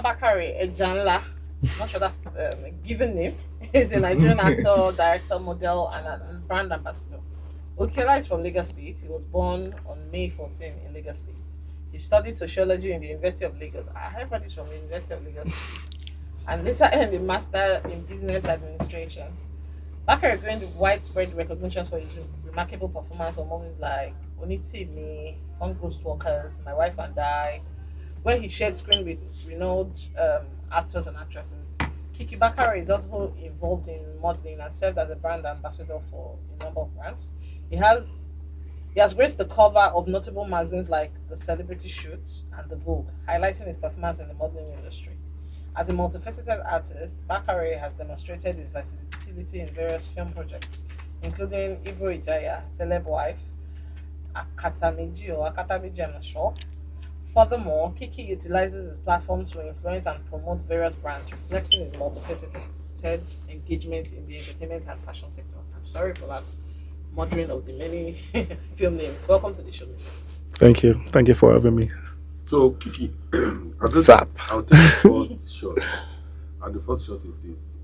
Bakare Ejanla, not sure that's a given name, is a Nigerian actor, director, model, and a brand ambassador. Okela is from Lagos State. He was born on May 14 in Lagos State. He studied sociology in the University of Lagos. Everybody's from the University of Lagos and later earned a master in business administration. Bakare gained widespread recognition for his remarkable performance on movies like Oniti Me, Fun Ghost Walkers, My Wife and I, where he shared screen with renowned actors and actresses. Kiki Bakare is also involved in modeling and served as a brand ambassador for a number of brands. He has he has graced the cover of notable magazines like The Celebrity Shoot and The Vogue, highlighting his performance in the modeling industry. As a multifaceted artist, Bakare has demonstrated his versatility in various film projects, including Ibo Ijaya, Celeb Wife, Akatamiji, I'm not sure. Furthermore, Kiki utilizes his platform to influence and promote various brands, reflecting his multifaceted engagement in the entertainment and fashion sector. I'm sorry for that murdering of the many film names. Welcome to the show, Mr. Thank you. Thank you for having me. So, Kiki, Zap. I'll take the first shot. And the first shot is this.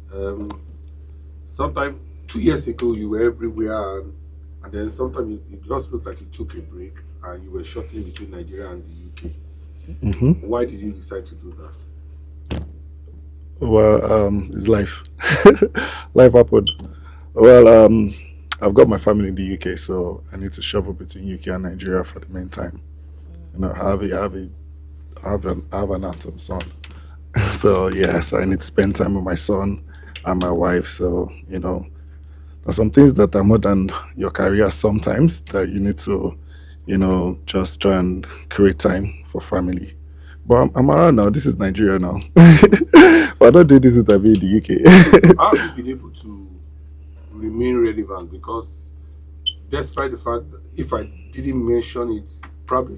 Sometime 2 years ago, you were everywhere, and then sometime it just looked like you took a break and you were shuttling between Nigeria and the UK. Why did you decide to do that? Well, it's life. Life happened. Well, I've got my family in the UK, so I need to travel between UK and Nigeria for the meantime. You know, I have an aunt and son. So yeah, so I need to spend time with my son and my wife. So, you know, there's some things that are more than your career sometimes that you need to, you know, just try and create time for family. But I'm around now. This is Nigeria now. But I don't do this interview in the UK. How have you been able to remain relevant? Because despite the fact that if I didn't mention it, probably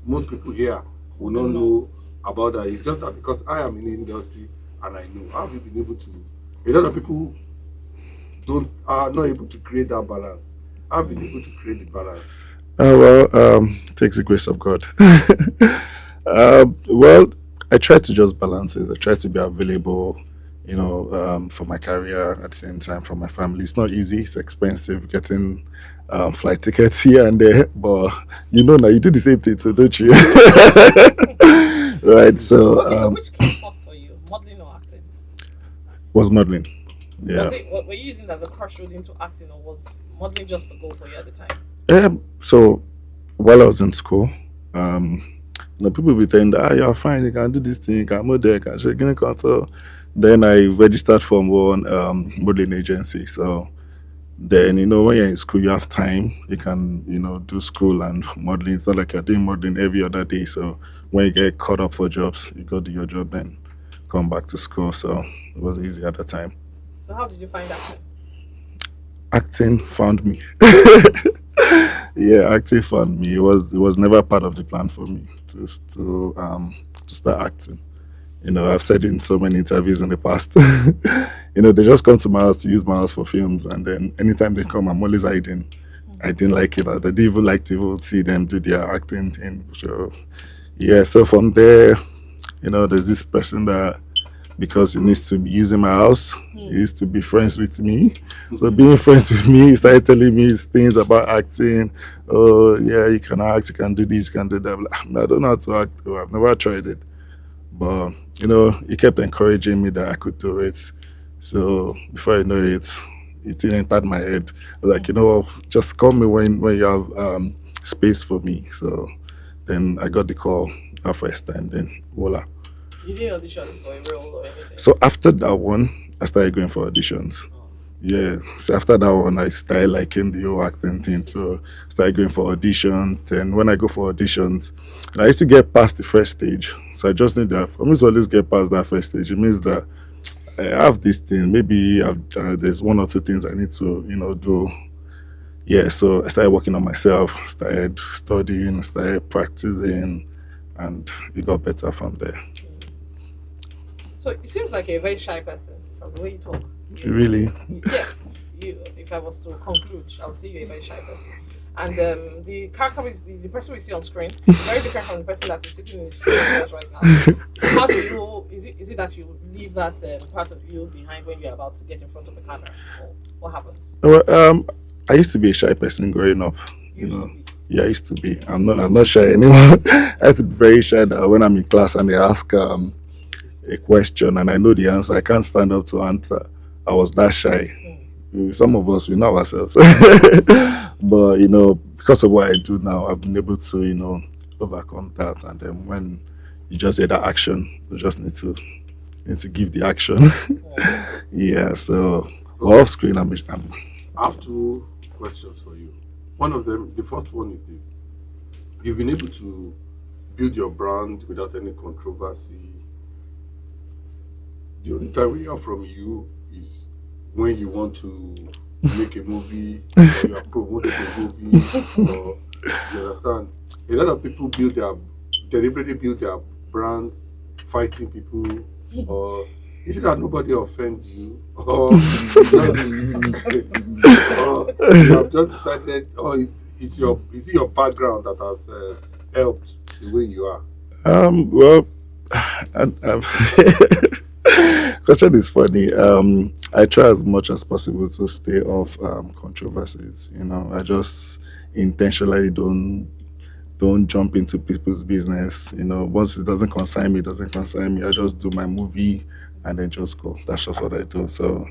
most people here will not know about that. It's just that because I am in the industry and I know. How have you been able to? A lot of people don't are not able to create that balance. How have you been able to create the balance? Takes the grace of God. Well, I try to just balance it. I try to be available, you know, for my career at the same time for my family. It's not easy. It's expensive getting flight tickets here and there, but you know now you do the same thing, so don't you? Right. So, Okay, so which came first for you, modeling or acting? was modeling. Yeah. Were you using it as a crush road into acting, or was modeling just the goal for you at the time? So while I was in school, you know, people be saying, you're fine, you can do this thing, you can model, you can shake in control. Then I registered for one modeling agency. So then, you know, when you're in school, you have time. You can, you know, do school and modeling. It's not like you're doing modeling every other day. So when you get caught up for jobs, you go do your job, then come back to school. So it was easy at the time. So how did you find that? Acting found me. Yeah, acting found me. It was never part of the plan for me to start acting. You know, I've said in so many interviews in the past. You know, they just come to my house to use my house for films, and then anytime they come, I'm always hiding. I didn't like it. I didn't even like to even see them do their acting thing. So yeah, so from there, you know, there's this person that because he needs to be using my house, he used to be friends with me. So being friends with me, he started telling me things about acting. Oh yeah, you can act, you can do this, you can do that. I don't know how to act. Though. I've never tried it. But you know, he kept encouraging me that I could do it. So before I know it, it entered my head. I was like, you know, just call me when you have space for me. So then I got the call that first time. Then voila. You didn't audition for a role or anything? So after that one, I started going for auditions. Yeah. So after that one, I started liking the whole acting thing. So started going for auditions. Then when I go for auditions, I used to get past the first stage. So I just need that. For me to always get past that first stage, it means that I have this thing. Maybe there's one or two things I need to, you know, do. Yeah. So I started working on myself. Started studying. Started practicing, and it got better from there. So it seems like you're a very shy person from the way you talk. Really? Yes. If I was to conclude, I would say you're a very shy person. And the character, the person we see on screen, is very different from the person that is sitting in the studio with us right now. How do you Is it that you leave that part of you behind when you're about to get in front of the camera, or what happens? Well, I used to be a shy person growing up. You You used to know, be. yeah, I used to be. I'm not shy anymore. I used to be very shy that when I'm in class and they ask a question and I know the answer, I can't stand up to answer. I was that shy. Hmm. Some of us we know ourselves, but because of what I do now, I've been able to overcome that. And then when you just hear that action, you just need to give the action. Yeah. Yeah. So Okay, off screen, I'm I have two questions for you. One of them, the first one is this: you've been able to build your brand without any controversy. The only time we hear from you is when you want to make a movie or you are promoting a movie, or you understand. A lot of people deliberately build their brands fighting people, or is it that nobody offend you, or you just or you have just decided, or it's your background that has helped the way you are. well, question is funny. I try as much as possible to stay off controversies. I just intentionally don't jump into people's business. Once it doesn't concern me, it doesn't concern me. I just do my movie and then just go. That's just what I do. So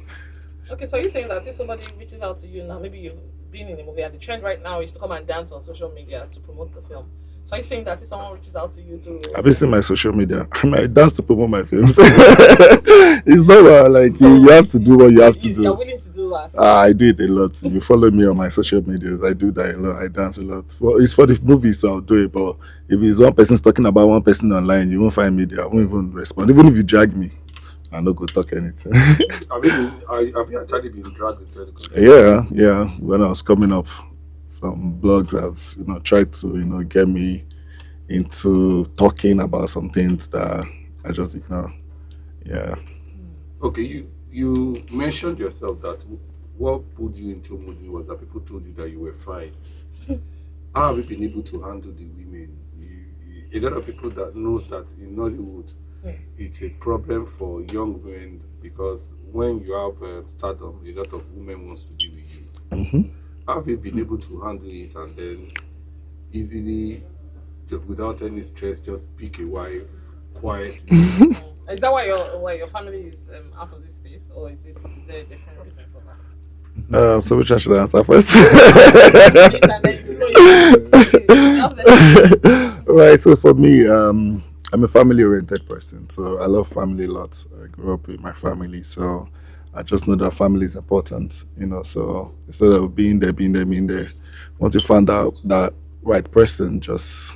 Okay, so you're saying that if somebody reaches out to you now, maybe you've been in a movie, and the trend right now is to come and dance on social media to promote the film. So are you saying that if someone reaches out to you have you to, seen my social media? I mean, I dance to promote my films. It's not like you so have to do what you have to you're do. willing to do that? I do it a lot. If you follow me on my social medias, I do that a lot. I dance a lot. It's for the movie, so I'll do it. But if it's one person's talking about one person online, you won't find me there. I won't even respond. Even if you drag me, I no go talk anything. Have you actually been dragged into any content? Yeah, yeah. When I was coming up, some blogs have tried to get me into talking about some things that I just ignore. Yeah. Okay, you mentioned yourself that what put you into movie was that people told you that you were fine. How have you been able to handle the women? A lot of people that knows that in Nollywood, Hmm. it's a problem for young women because when you have stardom, a lot of women wants to be with you. Hmm. How have you been able to handle it and then easily, without any stress, just pick a wife quietly? Is that why your family is out of this space, or is there a different reason for that? So which one should I answer first? Please, and then you know please, just let me Right. So for me, I'm a family-oriented person. So I love family a lot. I grew up with my family, so I just know that family is important. So instead of being there, once you find out that right person, just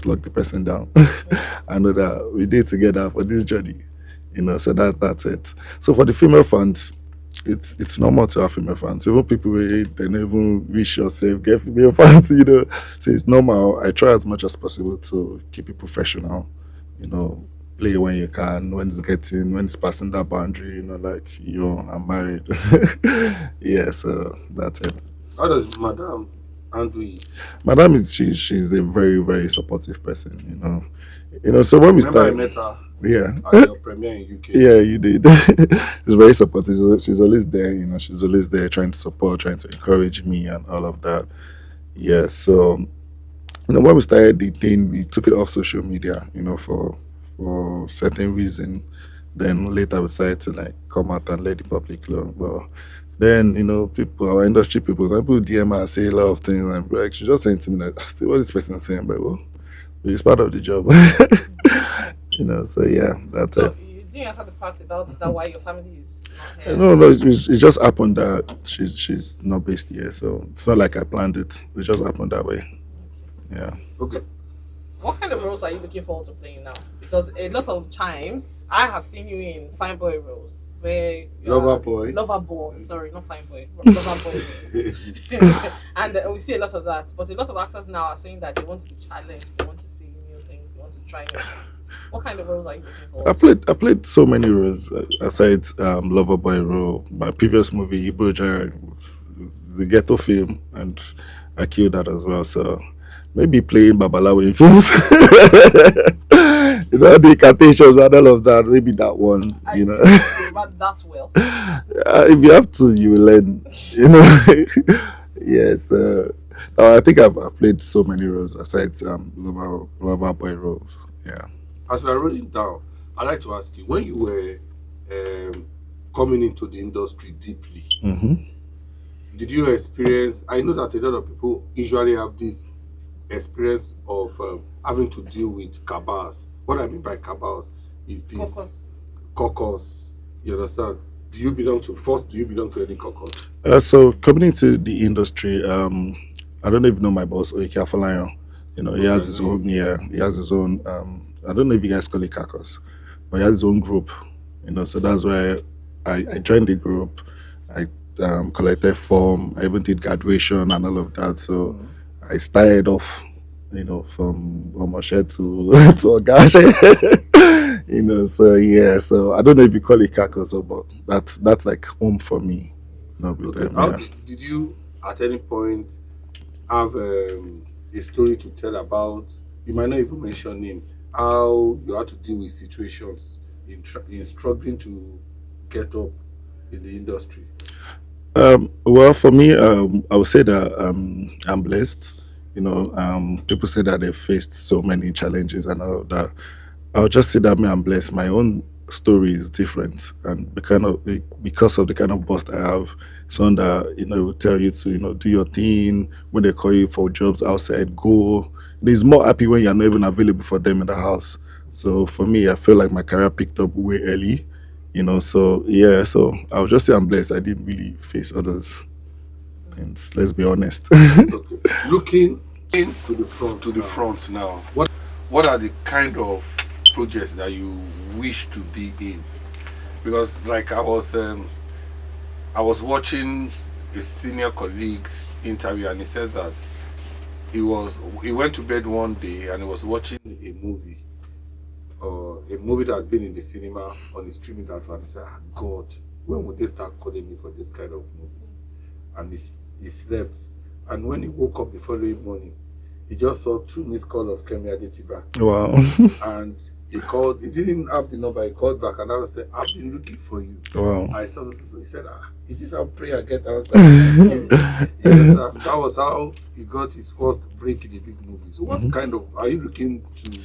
lock the person down. I know that we did together for this journey. So that's it. So for the female fans, it's normal to have female fans. Even people they don't even wish yourself get female fans. So it's normal. I try as much as possible to keep it professional. You know, play when you can, when it's passing that boundary. Like I'm married. Yeah, so that's it. How does Madame handle it? Madam is she's a very very supportive person. So when we Remember, I start, met her yeah. at your premiere in UK. Yeah, you did. She's very supportive. She's always there. She's always there trying to support, trying to encourage me, and all of that. Yeah. So when we started the thing, we took it off social media. For certain reason. Then later we decided to like come out and let the public know. But then people, our industry people DM her and say a lot of things, and like she just saying to me like, "See what this person is saying," but well, it's part of the job. So yeah, that's it. So you didn't answer the part about that why your family is not here. No, no, it just happened that she's not based here, so it's not like I planned it. It just happened that way. Yeah. Okay. What kind of roles are you looking forward to playing now? Because a lot of times I have seen you in fine boy roles where lover boy, sorry, not fine boy, lover boy roles, and we see a lot of that. But a lot of actors now are saying that they want to be challenged, they want to see new things, they want to try new things. What kind of roles are you looking for? I played so many roles aside Loverboy role. My previous movie, Ibro Jara, was a ghetto film, and I killed that as well. So maybe playing Babalawo in films. the incantations and all of that. Maybe that one, I you know. speak Yoruba that well. If you have to, you will learn, you know. Yes. I think I've played so many roles aside lover boy roles. Yeah. As we are rolling down, I'd like to ask you, when you were coming into the industry deeply, did you experience? I know that a lot of people usually have this experience of having to deal with cabals. What I mean by cabals is this Focus. caucus. You understand? Do you belong to any caucus? So coming into the industry, I don't even know my boss, Oike Afolayan. You know, he Okay, has his own. Yeah, he has his own. I don't know if you guys call it caucus, but he has his own group. You know, so that's where I joined the group. I collected form. I even did graduation and all of that. So I started off, you know, from Omoshe to to Ogashe. You know, so yeah. So I don't know if you call it caucus, or but that's like home for me. Not with Okay. them. How Yeah. did you at any point have a story to tell about? You might not even mention name. How you had to deal with situations in struggling to get up in the industry. Well, for me, I would say that I'm blessed. You know, people say that they faced so many challenges and all of that. I'll just say that me, I'm blessed. My own story is different, and because of the kind of boss that I have, someone that will tell you to do your thing when they call you for jobs outside, go. There's more happy when you're not even available for them in the house. So for me, I feel like my career picked up way early. So yeah, so I'll just say I'm blessed. I didn't really face others things. Let's be honest. Okay. Looking to the front now. What are the kind of projects that you wish to be in? Because like I was watching a senior colleague's interview, and he said that he went to bed one day and he was watching a movie, or a movie that had been in the cinema on the streaming platform. He said, "Ah, God, when would they start calling me for this kind of movie?" And he slept. And when he woke up the following morning, he just saw two missed calls of Kemi Adetiba. Wow. And he called, he didn't have the number, he called back and I said, "I've been looking for you." Wow. I saw so. He said, "Is this how prayer get answered?" That was how he got his first break in the big movie. So what kind of, are you looking to?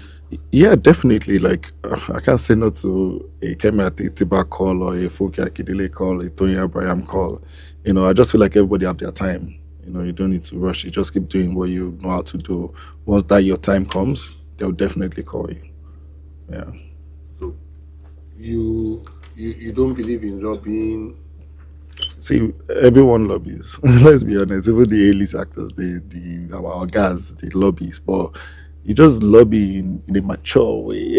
Yeah, definitely. Like, I can't say no to a Kemi Adetiba call or a Funke Akindele call, a Tony Abraham call. I just feel like everybody have their time. You don't need to rush. You just keep doing what you know how to do. Once that your time comes, they'll definitely call you. Yeah. So you don't believe in lobbying? See, everyone lobbies. Let's be honest. Even the A-list actors, our guys, they lobbies, but you just lobby in a mature way.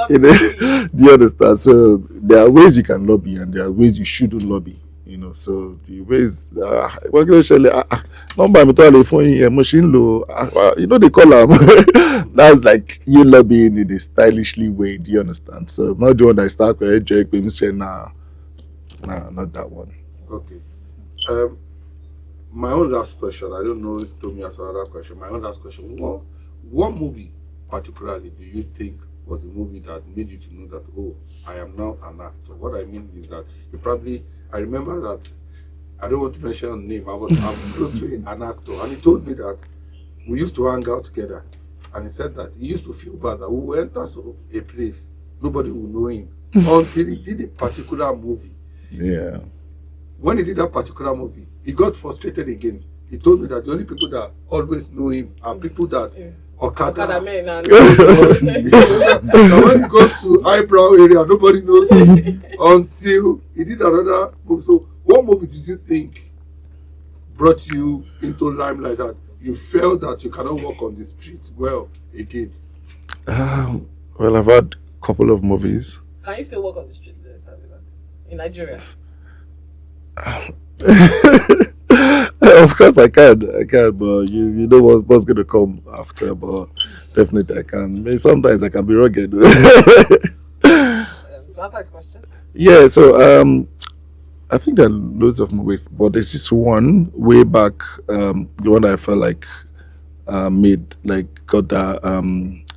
Do you understand? So there are ways you can lobby, and there are ways you shouldn't lobby. So the ways we're going to show number me tell phone here machine low. They call them. That's like you lobbying in a stylishly way. Do you understand? So not the one that start with Jake nah, not that one. Okay. My own last question. I don't know if Tommy has another question. My own last question. What movie particularly do you think was a movie that made you to know that, oh, I am now an actor? What I mean is that I remember that, I don't want to mention a name, I'm close to an actor, and he told me that we used to hang out together, and he said that he used to feel bad that we will enter a place, nobody will know him until he did a particular movie. Yeah. When he did that particular movie, he got frustrated again. He told me that the only people that always know him are people that Okada men and now when he goes to eyebrow area, nobody knows him until he did another movie. So what movie did you think brought you into limelight that you felt that you cannot walk on the streets well again? Well, I've had a couple of movies. Can you still walk on the street? Let's start with that. In Nigeria. Of course I can, but you know what's gonna come after, but definitely I can. Sometimes I can be rugged. To answer this question. Yeah, so I think there are loads of movies, but there's this one way back, the one that I felt like made like got that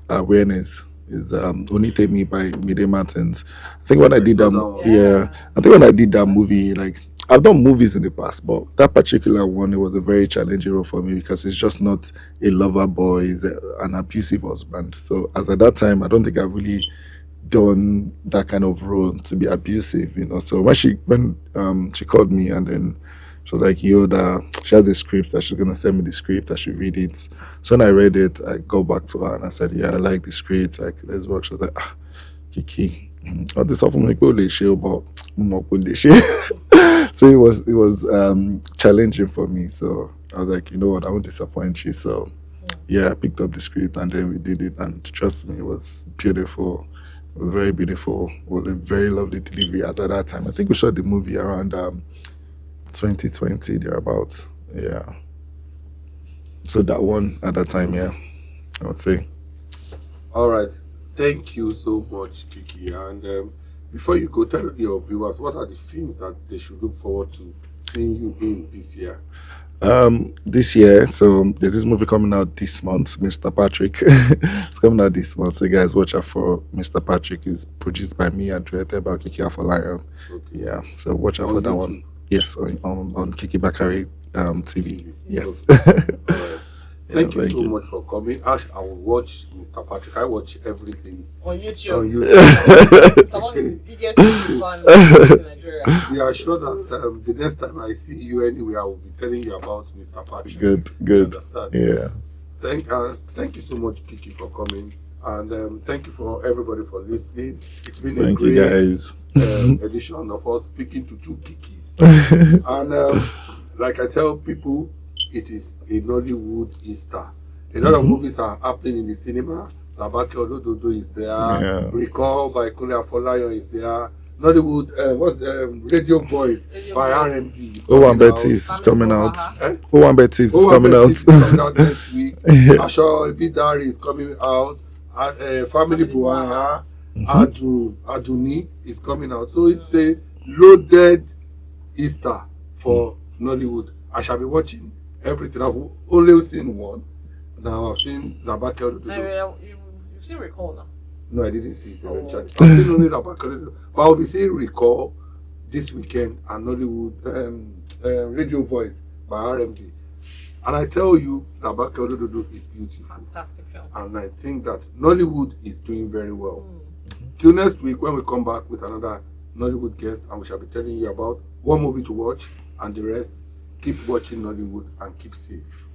awareness is Onite Me by Mide Martins. I think when I did saw that, that one. yeah, I think when I did that movie, like I've done movies in the past, but that particular one, it was a very challenging role for me because it's just not a lover boy, it's an abusive husband. So as at that time, I don't think I've really done that kind of role to be abusive, you know. So when she called me and then she was like, Yoda, she has a script that she's gonna send me the script, I should read it. So when I read it, I go back to her and I said, yeah, I like the script, like let's work. She was like, Kiki, all this stuff I'm like, but so it was challenging for me. So I was like, you know what, I won't disappoint you. So yeah, I picked up the script and then we did it. And trust me, it was beautiful, very beautiful. It was a very lovely delivery. As at that time, I think we shot the movie around 2020 thereabouts. Yeah. So that one at that time, yeah, I would say. All right. Thank you so much, Kiki. And before you go, tell your viewers what are the films that they should look forward to seeing you in this year. This year, so there's this movie coming out this month, Mr. Patrick. It's coming out this month. So guys, watch out for Mr. Patrick. It's produced by me and directed by Kiki Bakare. Okay. Yeah, so watch out On for that YouTube? one. Yes, on Kiki Bakare TV. Yes. All right. Yeah, Thank you so much for coming. Ash, I will watch Mr. Patrick. I watch everything On YouTube. on YouTube. Someone is the biggest YouTube fan in Nigeria. We are sure that the next time I see you anywhere, I will be telling you about Mr. Patrick. Good, You good. understand? Yeah. Thank you so much, Kiki, for coming. And thank you for everybody for listening. It's been Thank a you great guys. edition of us speaking to two Kikis. And like I tell people, it is a Nollywood Easter. A lot of movies are happening in the cinema. Labake Odododo is there. Yeah. Recall by Kunle Afolayan is there. Nollywood, Radio Voice Radio by Voice. RMD is Oh, coming Bet out. Thieves is coming out. Eh? Oh, Bet Thieves is coming out. Is coming out next week. Asho Ibidari is coming out. Family Buaha, Aduni is coming out. So it's a loaded Easter for Nollywood. I shall be watching everything. I've only seen one. Now I've seen Labake Odododo. You've seen Recall now. No, I didn't see it eventually. I've seen only Labake Odododo. But I'll be seeing Recall this weekend and Nollywood Radio Voice by RMD. And I tell you, Labake Odododo is beautiful. Fantastic film. And I think that Nollywood is doing very well. Till next week when we come back with another Nollywood guest and we shall be telling you about one movie to watch and the rest. Keep watching Nollywood and keep safe.